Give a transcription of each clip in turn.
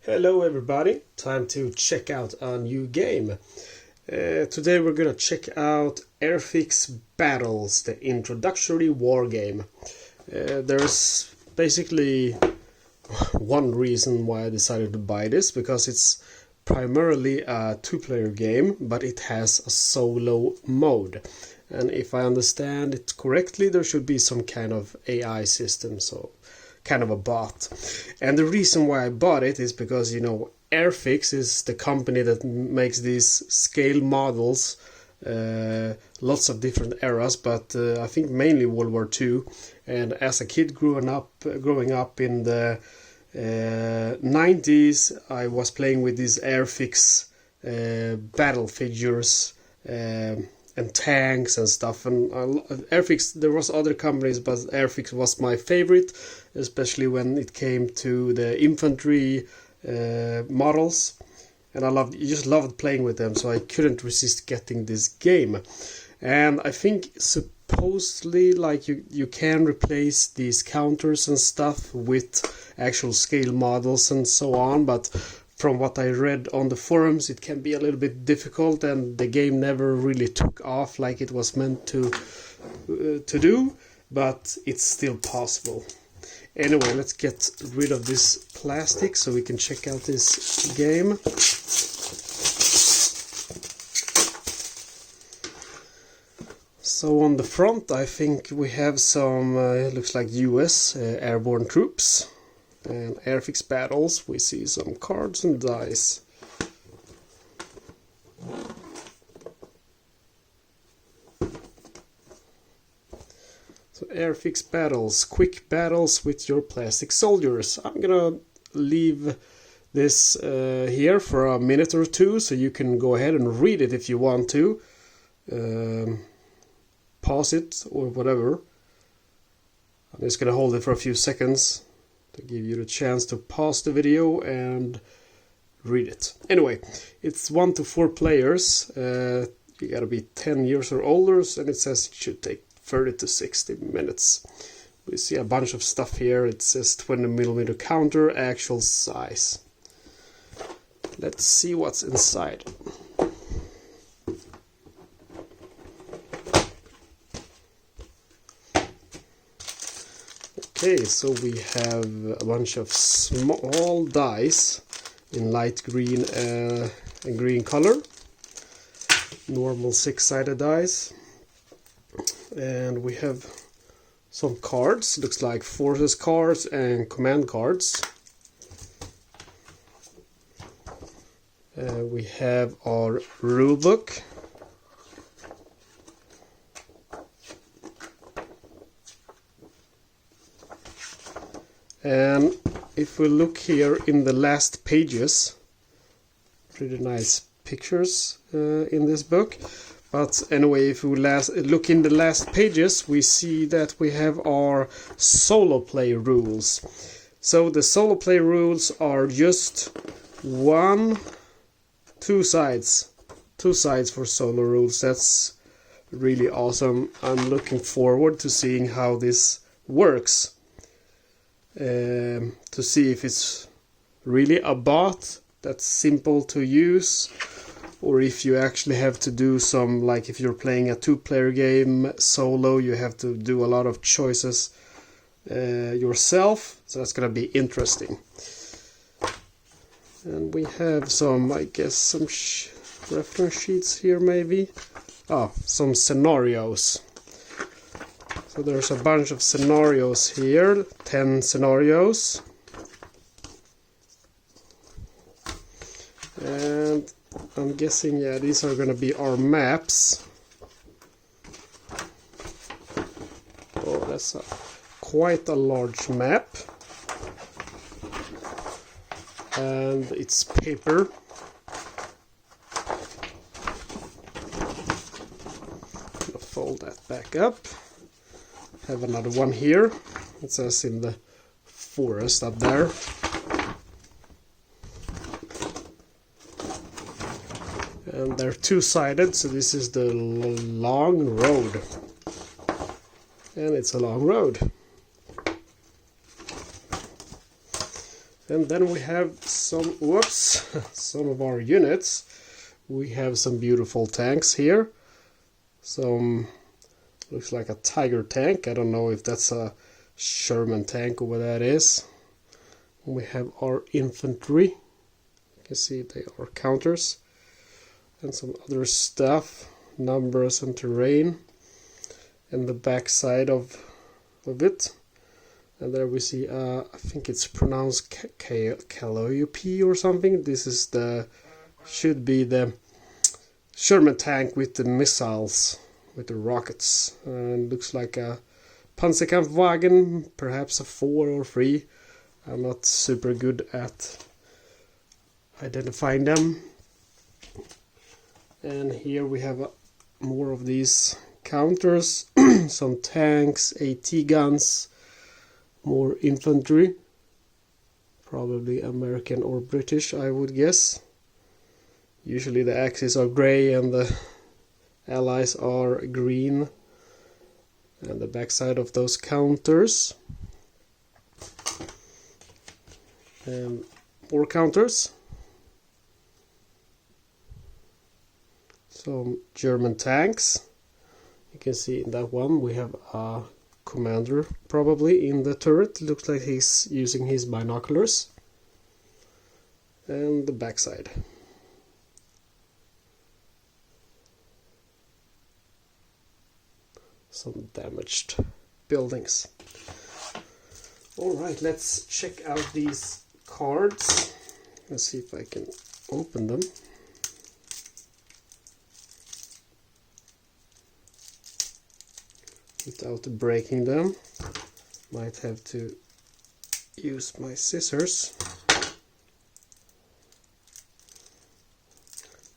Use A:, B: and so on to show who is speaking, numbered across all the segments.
A: Hello everybody, time to check out a new game. Today we're gonna check out Airfix Battles, the Introductory Wargame. There's basically one reason why I decided to buy this, because it's primarily a two-player game, but it has a solo mode. And if I understand it correctly, there should be some kind of AI system, so kind of a bot. And the reason why I bought it is because, Airfix is the company that makes these scale models, lots of different eras, but I think mainly World War II. And as a kid growing up in the 90s, I was playing with these Airfix battle figures and tanks and stuff. And Airfix, there was other companies, but Airfix was my favorite, especially when it came to the infantry models. And I just loved playing with them, so I couldn't resist getting this game. And I think supposedly, like, you can replace these counters and stuff with actual scale models and so on, but from what I read on the forums, it can be a little bit difficult, and the game never really took off like it was meant to do, but it's still possible. Anyway, let's get rid of this plastic so we can check out this game. So on the front, I think we have some, looks like US airborne troops. And Airfix Battles, we see some cards and dice. So Airfix Battles, quick battles with your plastic soldiers. I'm gonna leave this here for a minute or two, so you can go ahead and read it if you want to. Pause it or whatever. I'm just gonna hold it for a few seconds to give you the chance to pause the video and read it. Anyway, it's 1 to 4 players. You gotta be 10 years or older, and it says it should take 30 to 60 minutes. We see a bunch of stuff here. It says 20mm counter, actual size. Let's see what's inside. Okay, so we have a bunch of small dice in light green and green color. Normal 6-sided dice. And we have some cards, looks like forces cards and command cards. We have our rule book. And if we look here in the last pages, pretty nice pictures in this book. But anyway, if we look in the last pages, we see that we have our solo play rules. So the solo play rules are just two sides for solo rules. That's really awesome. I'm looking forward to seeing how this works. To see if it's really a bot that's simple to use, or if you actually have to do some, like if you're playing a two-player game solo, you have to do a lot of choices yourself. So that's gonna be interesting. And we have some, I guess, some reference sheets here maybe. Some scenarios. So there's a bunch of scenarios here, 10 scenarios. And I'm guessing, yeah, these are going to be our maps. Oh, that's quite a large map. And it's paper. I'll fold that back up. Have another one here. It says in the forest up there. And they're two-sided, so this is the long road. And it's a long road. And then we have some of our units. We have some beautiful tanks here. Some looks like a Tiger tank. I don't know if that's a Sherman tank or what that is. We have our infantry. You can see they are counters. And some other stuff, numbers and terrain. And the back side of it. And there we see, I think it's pronounced Calliope or something. This is should be the Sherman tank with the missiles, with the rockets. And looks like a Panzerkampfwagen, perhaps a 4 or 3. I'm not super good at identifying them. And here we have more of these counters, some tanks, AT guns, more infantry, probably American or British, I would guess. Usually the axes are grey and the allies are green. And the backside of those counters. And more counters. Some German tanks. You can see in that one we have a commander probably in the turret. Looks like he's using his binoculars. And the backside. Some damaged buildings. Alright, let's check out these cards. Let's see if I can open them. Without breaking them. Might have to use my scissors.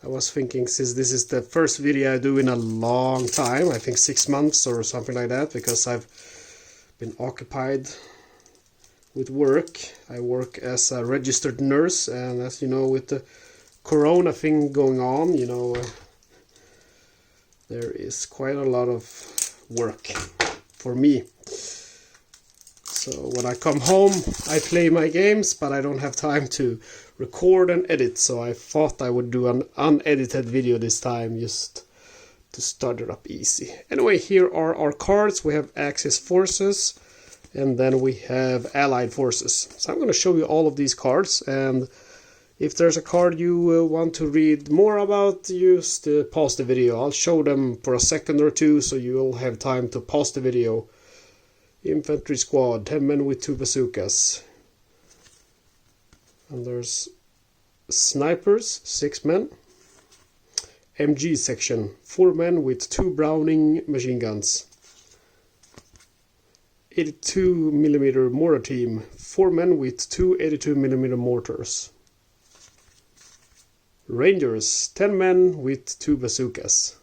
A: I was thinking, since this is the first video I do in a long time, I think 6 months or something like that, because I've been occupied with work. I work as a registered nurse, and as you know, with the corona thing going on, you know, there is quite a lot of work for me. So when I come home I play my games, but I don't have time to record and edit, so I thought I would do an unedited video this time, just to start it up easy. Anyway, here are our cards. We have Axis forces and then we have Allied forces. So I'm going to show you all of these cards, and if there's a card you want to read more about, just pause the video. I'll show them for a second or two, so you'll have time to pause the video. Infantry squad, 10 men with 2 bazookas. And there's snipers, 6 men. MG section, 4 men with 2 Browning machine guns. 82mm mortar team, 4 men with 2 82mm mortars. Rangers, 10 men with 2 bazookas.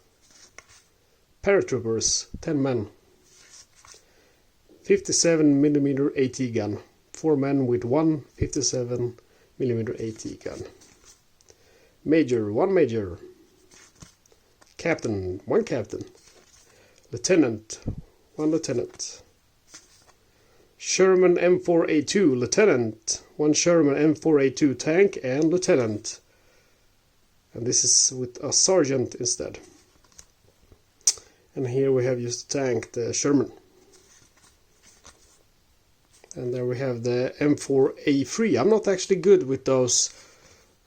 A: Paratroopers, 10 men. 57mm AT gun, 4 men with 1 57mm AT gun. Major, 1 major. Captain, 1 captain. Lieutenant, 1 lieutenant. Sherman M4A2 lieutenant, 1 Sherman M4A2 tank and lieutenant. And this is with a sergeant instead. And here we have just the tank, the Sherman. And there we have the M4A3. I'm not actually good with those.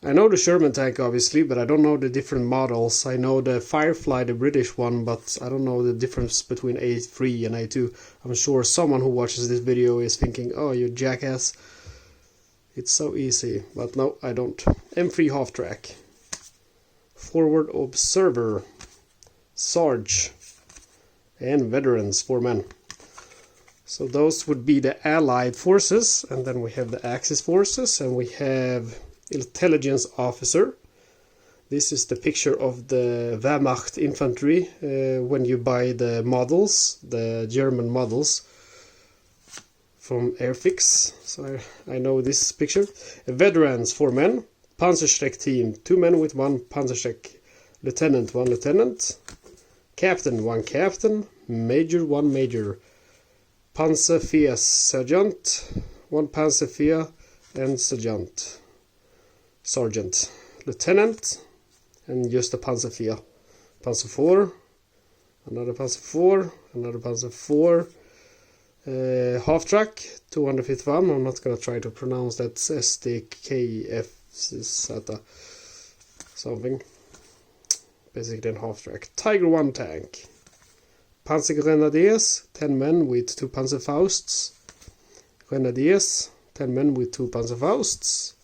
A: I know the Sherman tank obviously, but I don't know the different models. I know the Firefly, the British one, but I don't know the difference between A3 and A2. I'm sure someone who watches this video is thinking, oh, you jackass. It's so easy. But no, I don't. M3 half track. Forward observer. Sarge. And veterans, 4 men. So those would be the Allied forces, and then we have the Axis forces, and we have intelligence officer. This is the picture of the Wehrmacht infantry when you buy the models, the German models from Airfix. So I know this picture. Veterans, 4 men. Panzerschreck team, 2 men with 1 Panzerschreck. Lieutenant, 1 lieutenant. Captain, 1 captain. Major, 1 major. Panzerfia sergeant, 1 Panzerfia, and Sergeant, Lieutenant, and just a Panzer IV. Panzer 4, another Panzer 4, another Panzer 4, half-track, 251, I'm not gonna try to pronounce that, SDKF something, basically in half-track. Tiger 1 tank, Panzer Grenadiers, 10 men with 2 Panzerfausts, Grenadiers, 10 men with 2 Panzerfausts,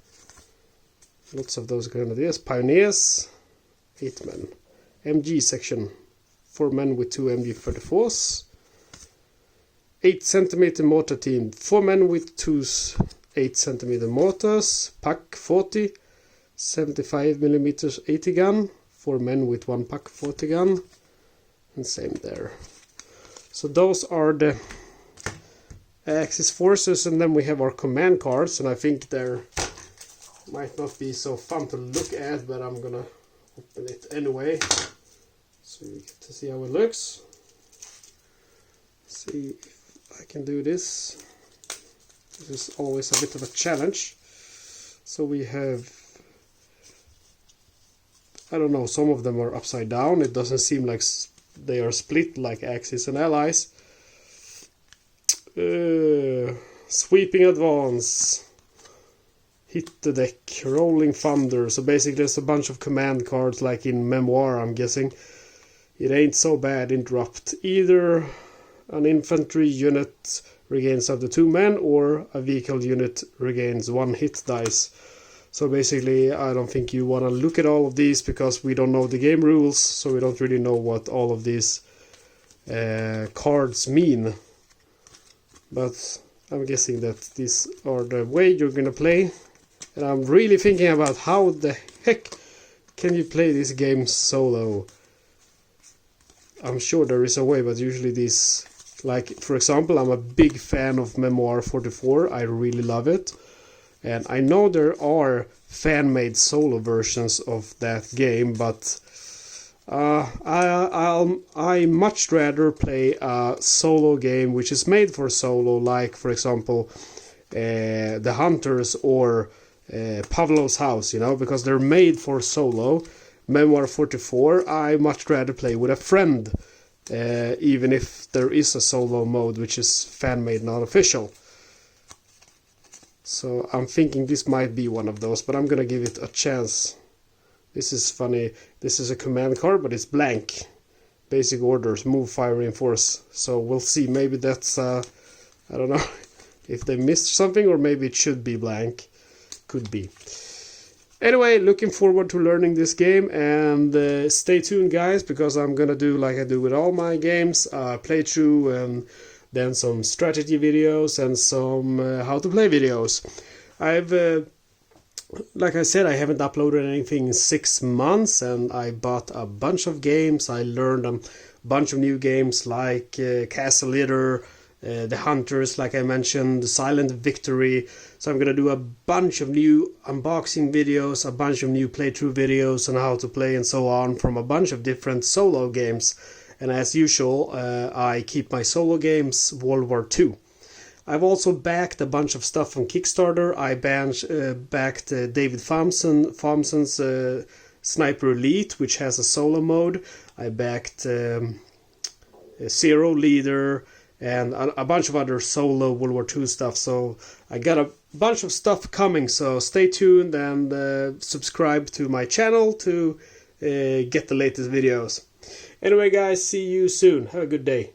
A: lots of those Grenadiers. Pioneers, 8 men. MG section, 4 men with 2 MG34s. 8 cm mortar team, 4 men with 2 8 cm mortars. PaK 40, 75 mm 80 gun, 4 men with 1 PaK 40 gun, and same there. So those are the Axis forces, and then we have our command cards, and I think they're might not be so fun to look at, but I'm gonna open it anyway so you get to see how it looks. See if I can do this. This is always a bit of a challenge. So we have, I don't know, some of them are upside down. It doesn't seem like they are split like Axis and Allies. Sweeping advance, hit the deck, rolling thunder. So basically there's a bunch of command cards like in Memoir, I'm guessing. It ain't so bad. Interrupt. Either an infantry unit regains up to 2 men, or a vehicle unit regains 1 hit dice. So basically I don't think you want to look at all of these because we don't know the game rules, so we don't really know what all of these cards mean. But I'm guessing that these are the way you're gonna play. And I'm really thinking about how the heck can you play this game solo. I'm sure there is a way, but usually these, like for example, I'm a big fan of Memoir 44. I really love it. And I know there are fan-made solo versions of that game, but I much rather play a solo game which is made for solo, like for example The Hunters or Pavlov's House, you know, because they're made for solo. Memoir 44 I much rather play with a friend, even if there is a solo mode which is fan-made, not official. So I'm thinking this might be one of those, but I'm gonna give it a chance. This is funny. This is a command card, but it's blank. Basic orders, move, fire, reinforce. So we'll see. Maybe that's, I don't know if they missed something, or maybe it should be blank. Could be. Anyway, looking forward to learning this game, and stay tuned guys, because I'm gonna do like I do with all my games, playthrough, and then some strategy videos and some how to play videos. I've like I said, I haven't uploaded anything in 6 months, and I bought a bunch of games. I learned a bunch of new games like Castle Leader, The Hunters, like I mentioned, Silent Victory. So I'm gonna do a bunch of new unboxing videos, a bunch of new playthrough videos on how to play and so on from a bunch of different solo games. And as usual, I keep my solo games World War II. I've also backed a bunch of stuff from Kickstarter. I backed David Thompson's Sniper Elite, which has a solo mode. I backed Zero Leader and a bunch of other solo World War II stuff. So I got a bunch of stuff coming, so stay tuned and subscribe to my channel to get the latest videos. Anyway guys, see you soon. Have a good day.